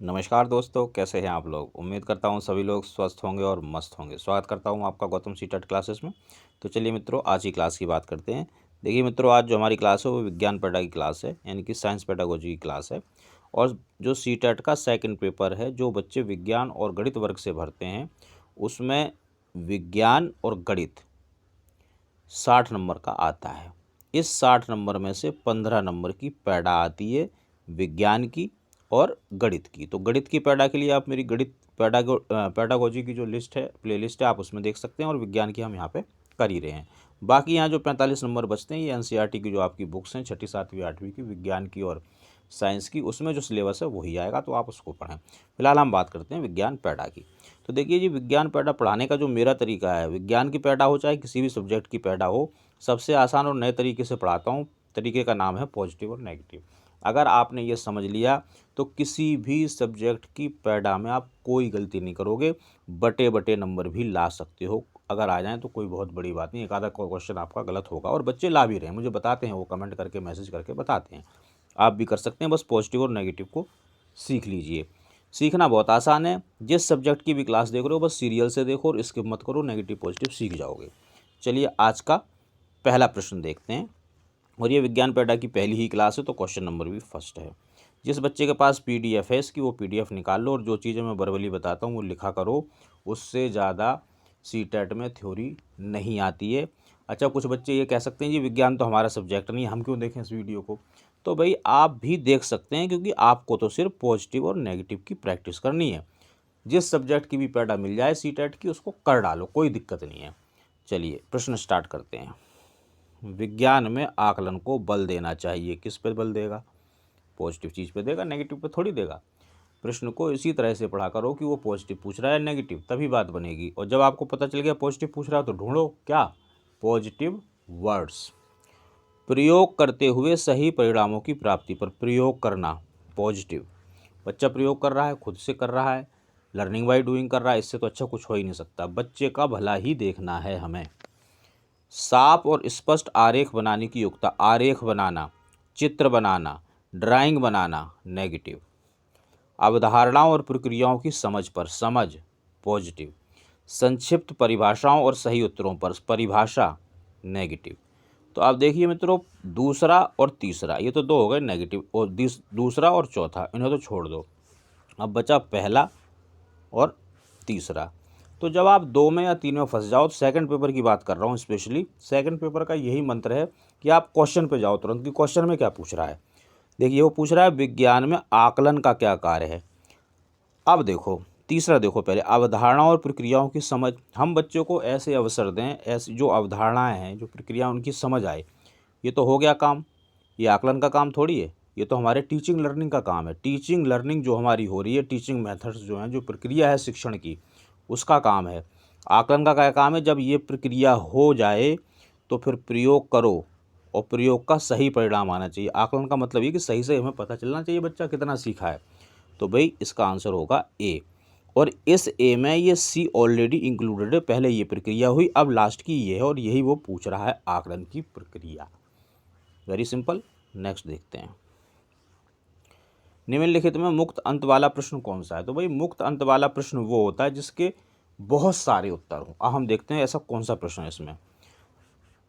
नमस्कार दोस्तों, कैसे हैं आप लोग। उम्मीद करता हूं सभी लोग स्वस्थ होंगे और मस्त होंगे। स्वागत करता हूं आपका गौतम सीटेट क्लासेस में। तो चलिए मित्रों, आज की क्लास की बात करते हैं। देखिए मित्रों, आज जो हमारी क्लास है वो विज्ञान पेडा की क्लास है, यानी कि साइंस पेडागोजी की क्लास है। और जो सीटेट का सेकंड पेपर है, जो बच्चे विज्ञान और गणित वर्ग से भरते हैं, उसमें विज्ञान और गणित 60 नंबर का आता है। इस 60 नंबर में से 15 नंबर की पैडा आती है विज्ञान की और गणित की। तो गणित की पैडा के लिए आप मेरी गणित पैडागोजी की जो लिस्ट है, प्लेलिस्ट है, आप उसमें देख सकते हैं। और विज्ञान की हम यहाँ पे कर ही रहे हैं। बाकी यहाँ जो 45 नंबर बचते हैं, ये एनसीईआरटी की जो आपकी बुक्स हैं, छठी, सातवीं, आठवीं की, विज्ञान की और साइंस की, उसमें जो सिलेबस है वही आएगा, तो आप उसको पढ़ें। फिलहाल हम बात करते हैं विज्ञान पैडा की। तो देखिए जी, विज्ञान पैडा पढ़ाने का जो मेरा तरीका है, विज्ञान की पैडा हो चाहे किसी भी सब्जेक्ट की पैडा हो, सबसे आसान और नए तरीके से पढ़ाता हूँ। तरीके का नाम है पॉजिटिव और नेगेटिव। अगर आपने ये समझ लिया तो किसी भी सब्जेक्ट की पैडा में आप कोई गलती नहीं करोगे, बटे बटे नंबर भी ला सकते हो। अगर आ जाएँ तो कोई बहुत बड़ी बात नहीं, एक आधा क्वेश्चन आपका गलत होगा, और बच्चे ला भी रहे हैं, मुझे बताते हैं, वो कमेंट करके मैसेज करके बताते हैं। आप भी कर सकते हैं, बस पॉजिटिव और नेगेटिव को सीख लीजिए। सीखना बहुत आसान है। जिस सब्जेक्ट की भी क्लास देख रहे हो, बस सीरियल से देखो और स्किप मत करो, नेगेटिव पॉजिटिव सीख जाओगे। चलिए आज का पहला प्रश्न देखते हैं। और ये विज्ञान पैडा की पहली ही क्लास है, तो क्वेश्चन नंबर भी फर्स्ट है। जिस बच्चे के पास पीडीएफ है इसकी, वो पीडीएफ निकाल लो, और जो चीज़ें मैं वर्बली बताता हूँ वो लिखा करो। उससे ज़्यादा सीटेट में थ्योरी नहीं आती है। अच्छा, कुछ बच्चे ये कह सकते हैं जी विज्ञान तो हमारा सब्जेक्ट नहीं है, हम क्यों देखें इस वीडियो को। तो भाई आप भी देख सकते हैं, क्योंकि आपको तो सिर्फ पॉजिटिव और नेगेटिव की प्रैक्टिस करनी है। जिस सब्जेक्ट की भी पैडा मिल जाए सीटेट की, उसको कर डालो, कोई दिक्कत नहीं है। चलिए प्रश्न स्टार्ट करते हैं। विज्ञान में आकलन को बल देना चाहिए, किस पे बल देगा? पॉजिटिव चीज़ पे देगा, नेगेटिव पे थोड़ी देगा। प्रश्न को इसी तरह से पढ़ा करो कि वो पॉजिटिव पूछ रहा है नेगेटिव, तभी बात बनेगी। और जब आपको पता चल गया पॉजिटिव पूछ रहा है, तो ढूंढो क्या, पॉजिटिव वर्ड्स। प्रयोग करते हुए सही परिणामों की प्राप्ति पर, प्रयोग करना पॉजिटिव। बच्चा प्रयोग कर रहा है, खुद से कर रहा है, लर्निंग बाय डूइंग कर रहा है, इससे तो अच्छा कुछ हो ही नहीं सकता। बच्चे का भला ही देखना है हमें। साफ और स्पष्ट आरेख बनाने की योग्यता, आरेख बनाना, चित्र बनाना, ड्राइंग बनाना नेगेटिव। अवधारणाओं और प्रक्रियाओं की समझ पर, समझ पॉजिटिव। संक्षिप्त परिभाषाओं और सही उत्तरों पर, परिभाषा नेगेटिव। तो आप देखिए मित्रों, दूसरा और तीसरा ये तो दो हो गए नेगेटिव, और दूसरा और चौथा इन्हें तो छोड़ दो। अब बचा पहला और तीसरा। तो जब आप दो में या तीन में फंस जाओ, तो सेकंड पेपर की बात कर रहा हूँ, स्पेशली सेकंड पेपर का यही मंत्र है कि आप क्वेश्चन पे जाओ तुरंत, कि क्वेश्चन में क्या पूछ रहा है। देखिए वो पूछ रहा है विज्ञान में आकलन का क्या कार्य है। अब देखो तीसरा, देखो पहले अवधारणाओं और प्रक्रियाओं की समझ। हम बच्चों को ऐसे अवसर दें, ऐसी जो अवधारणाएं हैं, जो प्रक्रिया, उनकी समझ आए, ये तो हो गया काम। ये आकलन का काम थोड़ी है, ये तो हमारे टीचिंग लर्निंग का काम है। टीचिंग लर्निंग जो हमारी हो रही है, टीचिंग मेथड्स जो हैं, जो प्रक्रिया है शिक्षण की, उसका काम है। आकलन का क्या काम है? जब ये प्रक्रिया हो जाए तो फिर प्रयोग करो, और प्रयोग का सही परिणाम आना चाहिए। आकलन का मतलब ये कि सही से हमें पता चलना चाहिए बच्चा कितना सीखा है। तो भाई इसका आंसर होगा ए। और इस ए में ये सी ऑलरेडी इंक्लूडेड है, पहले ये प्रक्रिया हुई, अब लास्ट की ये है, और यही वो पूछ रहा है, आकलन की प्रक्रिया। Very simple. नेक्स्ट देखते हैं। निम्नलिखित में मुक्त अंत वाला प्रश्न कौन सा है? तो भाई मुक्त अंत वाला प्रश्न वो होता है जिसके बहुत सारे उत्तर हों। अब हम देखते हैं ऐसा कौन सा प्रश्न है इसमें।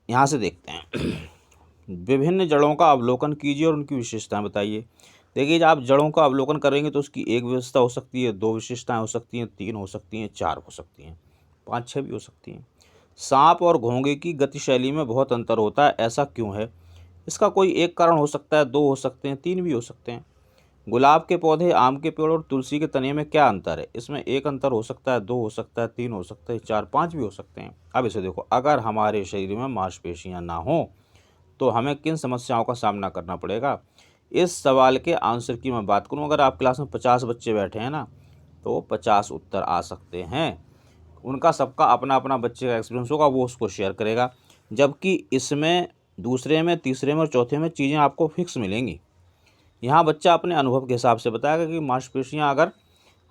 यहाँ से देखते हैं। विभिन्न जड़ों का अवलोकन कीजिए और उनकी विशेषताएं बताइए। देखिए, जब आप जड़ों का अवलोकन करेंगे तो उसकी एक विशेषता हो सकती है, दो विशेषताएं हो सकती हैं, तीन हो सकती हैं, चार हो सकती हैं, पाँच छः भी हो सकती हैं। सांप और घोंगे की गतिशैली में बहुत अंतर होता है, ऐसा क्यों है? इसका कोई एक कारण हो सकता है, दो हो सकते हैं, तीन भी हो सकते हैं। गुलाब के पौधे, आम के पेड़ और तुलसी के तने में क्या अंतर है? इसमें एक अंतर हो सकता है, दो हो सकता है, तीन हो सकता है, चार, पाँच भी हो सकते हैं। अब इसे देखो, अगर हमारे शरीर में मांसपेशियां ना हो तो हमें किन समस्याओं का सामना करना पड़ेगा? इस सवाल के आंसर की मैं बात करूं, अगर आप क्लास में 50 बच्चे बैठे हैं ना, तो 50 उत्तर आ सकते हैं। उनका सबका अपना अपना बच्चे का एक्सपीरियंस होगा, वो उसको शेयर करेगा। जबकि इसमें दूसरे में, तीसरे में और चौथे में चीज़ें आपको फिक्स मिलेंगी। यहाँ बच्चा अपने अनुभव के हिसाब से बताएगा कि मांसपेशियाँ अगर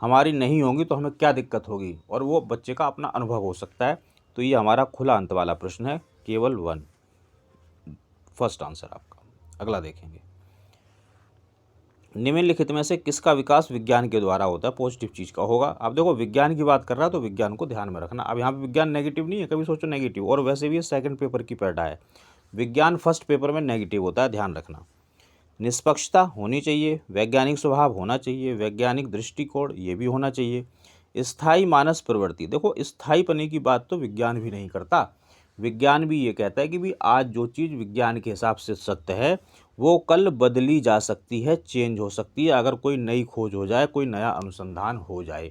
हमारी नहीं होंगी तो हमें क्या दिक्कत होगी, और वो बच्चे का अपना अनुभव हो सकता है। तो ये हमारा खुला अंत वाला प्रश्न है, केवल वन, फर्स्ट आंसर आपका। अगला देखेंगे। निम्नलिखित में से किसका विकास विज्ञान के द्वारा होता है? पॉजिटिव चीज़ का होगा। अब देखो विज्ञान की बात कर रहा है तो विज्ञान को ध्यान में रखना। अब यहाँ पे विज्ञान नेगेटिव नहीं है, कभी सोचो नेगेटिव, और वैसे भी ये सेकंड पेपर की पैटा है। विज्ञान फर्स्ट पेपर में नेगेटिव होता है, ध्यान रखना। निष्पक्षता होनी चाहिए, वैज्ञानिक स्वभाव होना चाहिए, वैज्ञानिक दृष्टिकोण ये भी होना चाहिए। स्थायी मानस प्रवृत्ति, देखो स्थायी पने की बात तो विज्ञान भी नहीं करता। विज्ञान भी ये कहता है कि भी आज जो चीज़ विज्ञान के हिसाब से सत्य है वो कल बदली जा सकती है, चेंज हो सकती है, अगर कोई नई खोज हो जाए, कोई नया अनुसंधान हो जाए।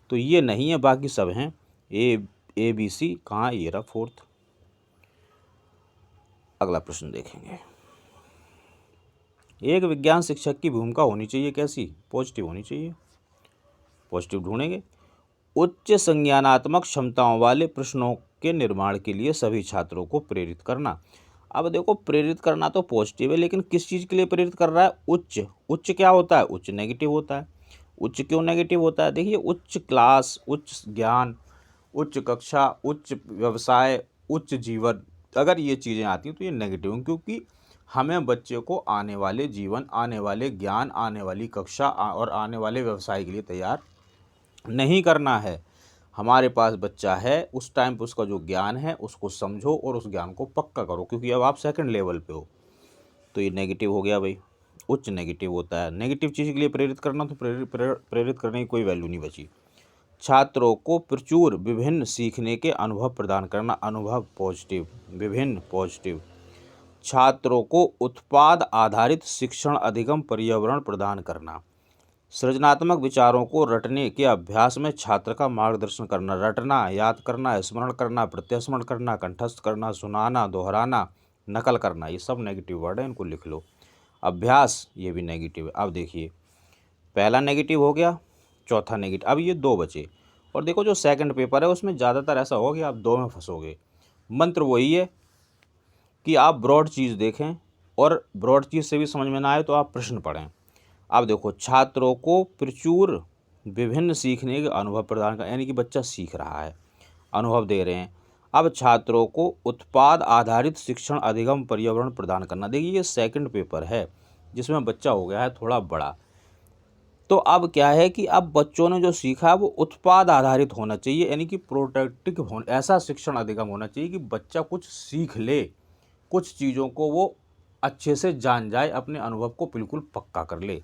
तो ये नहीं है, बाकी सब हैं। ए बी सी कहाँ, ये रहा फोर्थ। अगला प्रश्न देखेंगे। एक विज्ञान शिक्षक की भूमिका होनी चाहिए कैसी? पॉजिटिव होनी चाहिए, पॉजिटिव ढूंढेंगे। उच्च संज्ञानात्मक क्षमताओं वाले प्रश्नों के निर्माण के लिए सभी छात्रों को प्रेरित करना। अब देखो प्रेरित करना तो पॉजिटिव है, लेकिन किस चीज़ के लिए प्रेरित कर रहा है? उच्च। उच्च क्या होता है? उच्च नेगेटिव होता है। उच्च क्यों नेगेटिव होता है? देखिए उच्च क्लास, उच्च ज्ञान, उच्च कक्षा, उच्च व्यवसाय, उच्च जीवन, अगर ये चीज़ें आती हैं तो ये नेगेटिव हैं, क्योंकि हमें बच्चे को आने वाले जीवन, आने वाले ज्ञान, आने वाली कक्षा और आने वाले व्यवसाय के लिए तैयार नहीं करना है। हमारे पास बच्चा है, उस टाइम पे उसका जो ज्ञान है उसको समझो और उस ज्ञान को पक्का करो, क्योंकि अब आप सेकंड लेवल पे हो। तो ये नेगेटिव हो गया भाई, उच्च नेगेटिव होता है। नेगेटिव चीज़ के लिए प्रेरित करना तो प्रेरित करने की कोई वैल्यू नहीं बची। छात्रों को प्रचुर विभिन्न सीखने के अनुभव प्रदान करना, अनुभव पॉजिटिव, विभिन्न पॉजिटिव। छात्रों को उत्पाद आधारित शिक्षण अधिगम पर्यावरण प्रदान करना। सृजनात्मक विचारों को रटने के अभ्यास में छात्र का मार्गदर्शन करना। रटना, याद करना, स्मरण करना, प्रत्यस्मरण करना, कंठस्थ करना, सुनाना, दोहराना, नकल करना, ये सब नेगेटिव वर्ड है, इनको लिख लो। अभ्यास ये भी नेगेटिव है। अब देखिए पहला नेगेटिव हो गया, चौथा नेगेटिव, अब ये दो बचे। और देखो जो सेकंड पेपर है उसमें ज़्यादातर ऐसा होगा कि आप दो में फंसोगे। मंत्र वही है कि आप ब्रॉड चीज़ देखें, और ब्रॉड चीज़ से भी समझ में ना आए तो आप प्रश्न पढ़ें। अब देखो छात्रों को प्रचुर विभिन्न सीखने के अनुभव प्रदान कर, यानी कि बच्चा सीख रहा है, अनुभव दे रहे हैं। अब छात्रों को उत्पाद आधारित शिक्षण अधिगम पर्यावरण प्रदान करना। देखिए ये सेकंड पेपर है जिसमें बच्चा हो गया है थोड़ा बड़ा। तो अब क्या है कि अब बच्चों ने जो सीखा है वो उत्पाद आधारित होना चाहिए, यानी कि प्रोडक्टिव होना, ऐसा शिक्षण अधिगम होना चाहिए कि बच्चा कुछ सीख ले, कुछ चीज़ों को वो अच्छे से जान जाए, अपने अनुभव को बिल्कुल पक्का कर ले।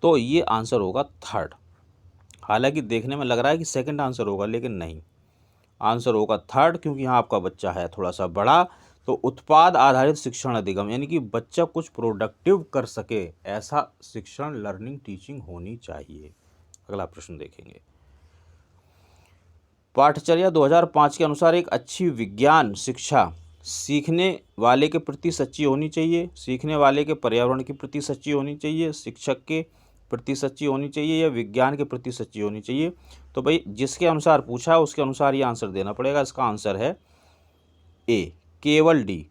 तो ये आंसर होगा थर्ड। हालांकि देखने में लग रहा है कि सेकंड आंसर होगा, लेकिन नहीं, आंसर होगा थर्ड, क्योंकि यहाँ आपका बच्चा है थोड़ा सा बड़ा। तो उत्पाद आधारित शिक्षण अधिगम, यानी कि बच्चा कुछ प्रोडक्टिव कर सके, ऐसा शिक्षण लर्निंग टीचिंग होनी चाहिए। अगला प्रश्न देखेंगे। पाठचर्या 2005 के अनुसार एक अच्छी विज्ञान शिक्षा सीखने वाले के प्रति सच्ची होनी चाहिए, सीखने वाले के पर्यावरण के प्रति सच्ची होनी चाहिए, शिक्षक के प्रति सच्ची होनी चाहिए, या विज्ञान के प्रति सच्ची होनी चाहिए। तो भाई जिसके अनुसार पूछा है उसके अनुसार ये आंसर देना पड़ेगा। इसका आंसर है ए, केवल डी।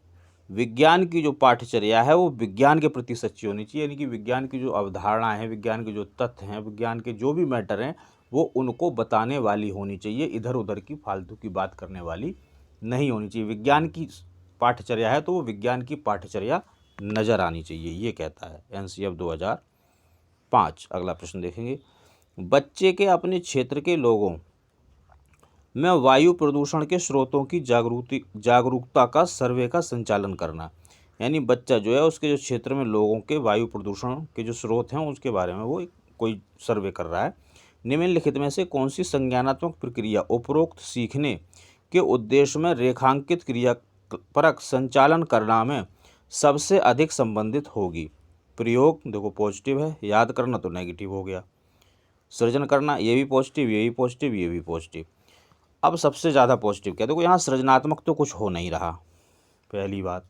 विज्ञान की जो पाठचर्या है वो विज्ञान के प्रति सच्ची होनी चाहिए, यानी कि विज्ञान की जो अवधारणाएं हैं, विज्ञान के जो तथ्य हैं, विज्ञान के जो भी मैटर हैं वो उनको बताने वाली होनी चाहिए, इधर उधर की फालतू की बात करने वाली नहीं होनी चाहिए। विज्ञान की पाठचर्या है तो वो विज्ञान की पाठचर्या नज़र आनी चाहिए, ये कहता है एनसीएफ 2005। अगला प्रश्न देखेंगे। बच्चे के अपने क्षेत्र के लोगों में वायु प्रदूषण के स्रोतों की जागरूकता का सर्वे का संचालन करना, यानी बच्चा जो है उसके जो क्षेत्र में लोगों के वायु प्रदूषण के जो स्रोत हैं उसके बारे में वो कोई सर्वे कर रहा है। निम्नलिखित में से कौन सी संज्ञानात्मक प्रक्रिया उपरोक्त सीखने के उद्देश्य में रेखांकित क्रिया परक संचालन करना में सबसे अधिक संबंधित होगी? प्रयोग देखो पॉजिटिव है, याद करना तो नेगेटिव हो गया, सृजन करना ये भी पॉजिटिव, ये भी पॉजिटिव, ये भी पॉजिटिव। अब सबसे ज़्यादा पॉजिटिव क्या? देखो यहाँ सृजनात्मक तो कुछ हो नहीं रहा, पहली बात।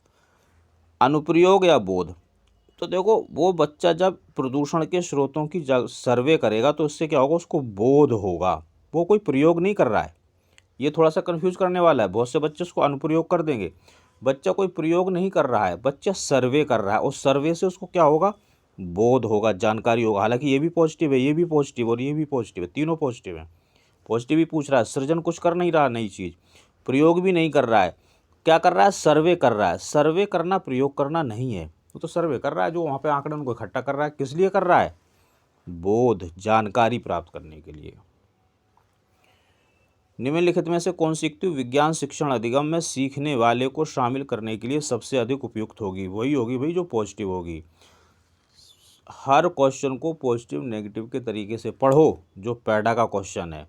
अनुप्रयोग या बोध, तो देखो वो बच्चा जब प्रदूषण के स्रोतों की सर्वे करेगा तो इससे क्या होगा, उसको बोध होगा, वो कोई प्रयोग नहीं कर रहा है। ये थोड़ा सा कंफ्यूज करने वाला है, बहुत से बच्चे उसको अनुप्रयोग कर देंगे। बच्चा कोई प्रयोग नहीं कर रहा है, बच्चा सर्वे कर रहा है, और सर्वे से उसको क्या होगा, बोध होगा, जानकारी होगा। हालांकि ये भी पॉजिटिव है, ये भी पॉजिटिव और ये भी पॉजिटिव है, तीनों पॉजिटिव हैं। पॉजिटिव भी पूछ रहा है, सृजन कुछ कर नहीं रहा नई चीज़, प्रयोग भी नहीं कर रहा है, क्या कर रहा है, सर्वे कर रहा है। सर्वे करना प्रयोग करना नहीं है, वो तो सर्वे कर रहा है, जो वहाँ पे आंकड़े उनको इकट्ठा कर रहा है, किस लिए कर रहा है? बोध, जानकारी प्राप्त करने के लिए। निम्नलिखित में से कौन सी युक्ति विज्ञान शिक्षण अधिगम में सीखने वाले को शामिल करने के लिए सबसे अधिक उपयुक्त होगी? वही होगी भाई जो पॉजिटिव होगी। हर क्वेश्चन को पॉजिटिव नेगेटिव के तरीके से पढ़ो, जो पैडा का क्वेश्चन है।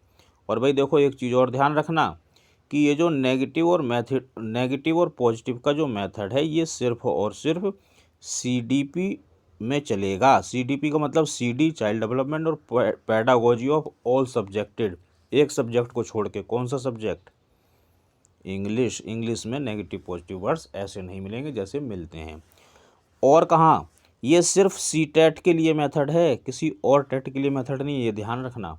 और भाई देखो एक चीज़ और ध्यान रखना कि ये जो नेगेटिव और पॉजिटिव का जो मेथड है, ये सिर्फ और सिर्फ सीडीपी में चलेगा। सीडीपी का मतलब सीडी चाइल्ड डेवलपमेंट और पेडागोजी ऑफ ऑल सब्जेक्टेड, एक सब्जेक्ट को छोड़ के। कौन सा सब्जेक्ट? इंग्लिश। इंग्लिश में नेगेटिव पॉजिटिव वर्ड्स ऐसे नहीं मिलेंगे जैसे मिलते हैं। और कहाँ? ये सिर्फ सी टेट के लिए मेथड है, किसी और टेट के लिए मेथड नहीं है, ये ध्यान रखना।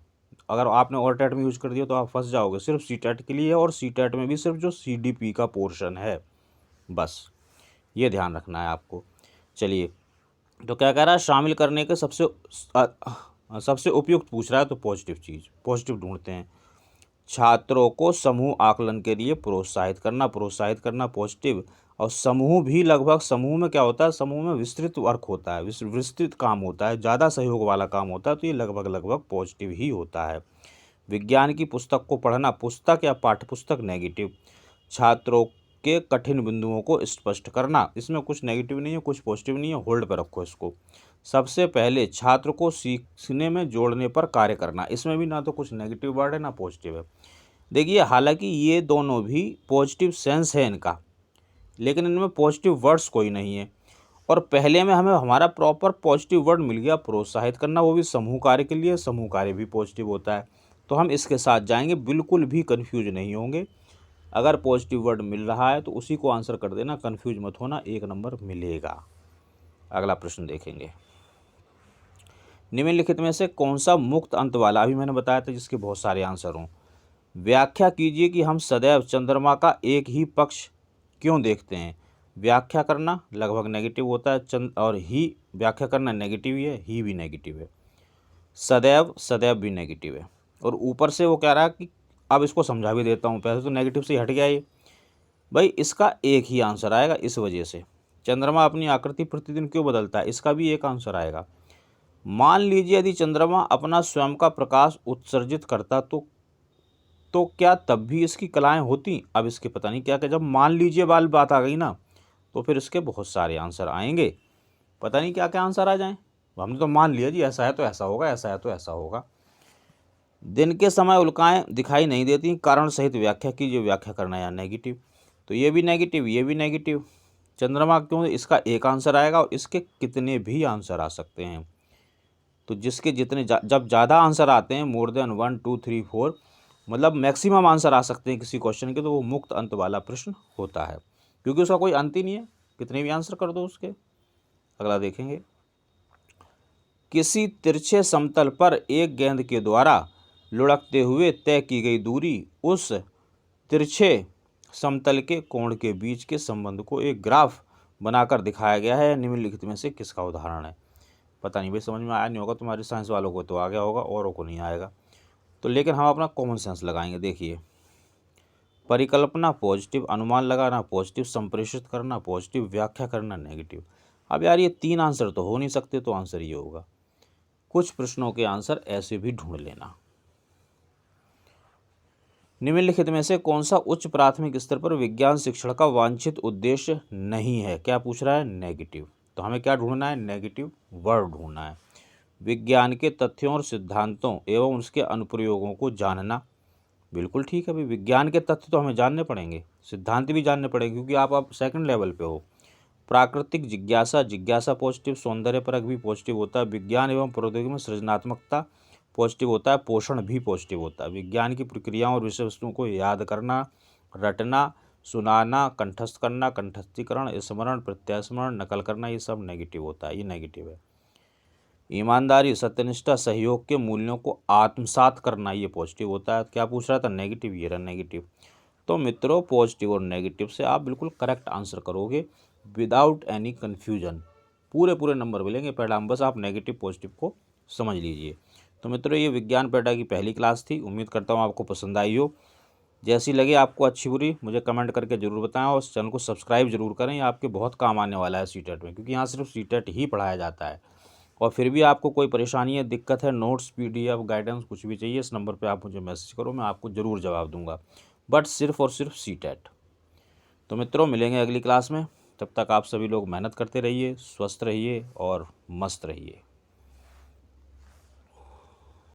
अगर आपने और टेट में यूज कर दिया तो आप फंस जाओगे। सिर्फ सी टेट के लिए है, और सी टेट में भी सिर्फ जो सीडीपी का पोर्शन है, बस ये ध्यान रखना है आपको। चलिए, तो क्या कह रहा है? शामिल करने के सबसे उपयुक्त पूछ रहा है, तो पॉजिटिव चीज़, पॉजिटिव ढूंढते हैं। छात्रों को समूह आकलन के लिए प्रोत्साहित करना पॉजिटिव। और समूह भी लगभग, समूह में क्या होता है? समूह में विस्तृत वर्क होता है, विस्तृत काम होता है, ज़्यादा सहयोग वाला काम होता है, तो ये लगभग पॉजिटिव ही होता है। विज्ञान की पुस्तक को पढ़ना, पुस्तक या पाठ्यपुस्तक, नेगेटिव। छात्रों के कठिन बिंदुओं को स्पष्ट करना, इसमें कुछ नेगेटिव नहीं है, कुछ पॉजिटिव नहीं है, होल्ड पर रखो इसको। सबसे पहले छात्र को सीखने में जोड़ने पर कार्य करना, इसमें भी ना तो कुछ नेगेटिव वर्ड है ना पॉजिटिव है। देखिए, हालांकि ये दोनों भी पॉजिटिव सेंस है इनका, लेकिन इनमें पॉजिटिव वर्ड्स कोई नहीं है। और पहले में हमें हमारा प्रॉपर पॉजिटिव वर्ड मिल गया, प्रोत्साहित करना, वो भी समूह कार्य के लिए। समूह कार्य भी पॉजिटिव होता है, तो हम इसके साथ जाएंगे, बिल्कुल भी कन्फ्यूज नहीं होंगे। अगर पॉजिटिव वर्ड मिल रहा है तो उसी को आंसर कर देना, कन्फ्यूज मत होना, 1 नंबर मिलेगा। अगला प्रश्न देखेंगे। निम्नलिखित में से कौन सा मुक्त अंत वाला, अभी मैंने बताया था जिसके बहुत सारे आंसर हों। व्याख्या कीजिए कि हम सदैव चंद्रमा का एक ही पक्ष क्यों देखते हैं। व्याख्या करना लगभग नेगेटिव होता है, और ही व्याख्या करना नेगेटिव ही है, ही भी नेगेटिव है। सदैव भी नेगेटिव है। और ऊपर से वो कह रहा है कि, अब इसको समझा भी देता हूँ, पहले तो नेगेटिव से हट गया ये भाई। इसका एक ही आंसर आएगा, इस वजह से। चंद्रमा अपनी आकृति प्रतिदिन क्यों बदलता है, इसका भी एक आंसर आएगा। मान लीजिए यदि चंद्रमा अपना स्वयं का प्रकाश उत्सर्जित करता तो क्या तब भी इसकी कलाएं होती? अब इसके पता नहीं क्या, जब मान लीजिए वाली बात आ गई ना, तो फिर इसके बहुत सारे आंसर आएंगे, पता नहीं क्या क्या आंसर आ जाएं। हमने तो मान लिया जी, ऐसा है तो ऐसा होगा, ऐसा है तो ऐसा होगा। दिन के समय उल्काएं दिखाई नहीं देती, कारण सहित व्याख्या कीजिए। व्याख्या करना या नेगेटिव, तो ये भी नेगेटिव, ये भी नेगेटिव। चंद्रमा क्यों, इसका एक आंसर आएगा, और इसके कितने भी आंसर आ सकते हैं। तो जिसके जितने जब ज़्यादा आंसर आते हैं, मोर देन 1 2 3 4, मतलब मैक्सिमम आंसर आ सकते हैं किसी क्वेश्चन के, तो वो मुक्त अंत वाला प्रश्न होता है, क्योंकि उसका कोई अंत ही नहीं है, कितने भी आंसर कर दो उसके। अगला देखेंगे। किसी तिरछे समतल पर एक गेंद के द्वारा लुढ़कते हुए तय की गई दूरी, उस तिरछे समतल के कोण के बीच के संबंध को एक ग्राफ बनाकर दिखाया गया है। निम्नलिखित में से किसका उदाहरण है? पता नहीं भाई, समझ में आया नहीं होगा, तुम्हारे साइंस वालों को तो आ गया होगा, औरों को नहीं आएगा। तो लेकिन हम अपना कॉमन सेंस लगाएंगे। देखिए, परिकल्पना पॉजिटिव, अनुमान लगाना पॉजिटिव, संप्रेषित करना पॉजिटिव, व्याख्या करना नेगेटिव। अब यार ये 3 आंसर तो हो नहीं सकते, तो आंसर ये होगा। कुछ प्रश्नों के आंसर ऐसे भी ढूंढ लेना। निम्नलिखित में से कौन सा उच्च प्राथमिक स्तर पर विज्ञान शिक्षण का वांछित उद्देश्य नहीं है? क्या पूछ रहा है? नेगेटिव। तो हमें क्या ढूंढना है? नेगेटिव वर्ड ढूंढना है। विज्ञान के तथ्यों और सिद्धांतों एवं उसके अनुप्रयोगों को जानना, बिल्कुल ठीक है भाई। विज्ञान के तथ्य तो हमें जानने पड़ेंगे, सिद्धांत भी जानने पड़ेंगे, क्योंकि आप सेकंड लेवल पे हो। प्राकृतिक जिज्ञासा पॉजिटिव, सौंदर्य परक भी पॉजिटिव होता है। विज्ञान एवं प्रौद्योगिकी में सृजनात्मकता पॉजिटिव होता है। पोषण भी पॉजिटिव होता है। विज्ञान की प्रक्रियाओं और विषय वस्तुओं को याद करना, रटना, सुनाना, कंठस्थ करना, कंठस्थीकरण, स्मरण, प्रत्यास्मरण, नकल करना, ये सब नेगेटिव होता है, ये नेगेटिव है। ईमानदारी, सत्यनिष्ठा, सहयोग के मूल्यों को आत्मसात करना, ये पॉजिटिव होता है। क्या पूछ रहा था? नेगेटिव, ये रहा नेगेटिव। तो मित्रों, पॉजिटिव और नेगेटिव से आप बिल्कुल करेक्ट आंसर करोगे विदाउट एनी कन्फ्यूजन, पूरे नंबर मिलेंगे। परिणाम बस आप नेगेटिव पॉजिटिव को समझ लीजिए। तो मित्रों, ये विज्ञान पैडा की पहली क्लास थी। उम्मीद करता हूँ आपको पसंद आई हो। जैसी लगे आपको अच्छी बुरी मुझे कमेंट करके ज़रूर बताएं और इस चैनल को सब्सक्राइब जरूर करें। ये आपके बहुत काम आने वाला है सीटेट में, क्योंकि यहाँ सिर्फ सीटेट ही पढ़ाया जाता है। और फिर भी आपको कोई परेशानी है, दिक्कत है, नोट्स, पीडीएफ, गाइडेंस कुछ भी चाहिए, इस नंबर पे आप मुझे मैसेज करो, मैं आपको ज़रूर जवाब दूंगा, बट सिर्फ और सिर्फ सीटेट। तो मित्रों, मिलेंगे अगली क्लास में। तब तक आप सभी लोग मेहनत करते रहिए, स्वस्थ रहिए और मस्त रहिए।